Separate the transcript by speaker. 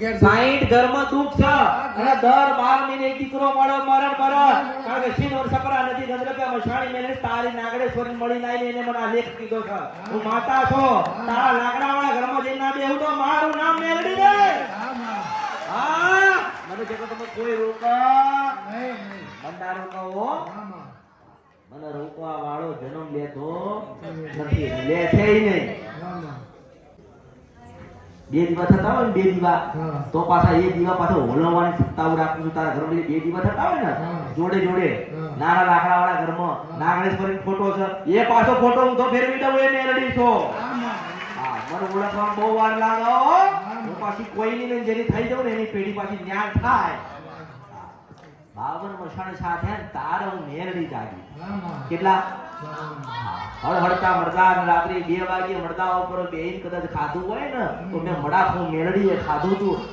Speaker 1: 60 ઘરમાં દુઃખ છે અને દર 12 મહિને એક દીકરો મળે મરણ કારણ કે શીન વર્ષ પર નથી ગંદ્રપે મશાણી મેલે તારી નાગડેશ્વરી મળી નાઈ એને મને આ લેખ કીધો છે હું માતા છો તારા લાકડાવાળા ઘરમાં જઈને ના બેહું તો મારું નામ મેલડી દે હા મને કે તમે કોઈ રોકા નહીં બંદા રોકાવો મને રોકવા વાળો જન્મ લેતો નથી લે છે નહીં બે દીવા થતા હોય ને બે દીવા તો પાછા એ દીવા પાછા હોલવવાની સત્તાઓ રાખું છું તારા ઘરમાં બે દીવા થતા હોય ને જોડે જોડે નાના લાકડા વાળા ઘરમાં નાગણેશ્વરી ફોટો છે એ પાછો ફોટો હું તો ફેરવી દઉં એ મેલડી છો હા મને ઓળખવામાં બહુ વાર લાગે હું પાછી કોઈની ને જેની થઈ જાઉં ને એની પેઢી પાછી જ્ઞાન થાય બાવન મસાણે સાથે તારે હું મેલડી જાગી કેટલા હળહળતા મરદા રાત્રે 2 વાગે મરદા ઉપર બેહીન કદાચ ખાધું હોય ને તો મેં મડાખું મેલડીએ ખાધું તું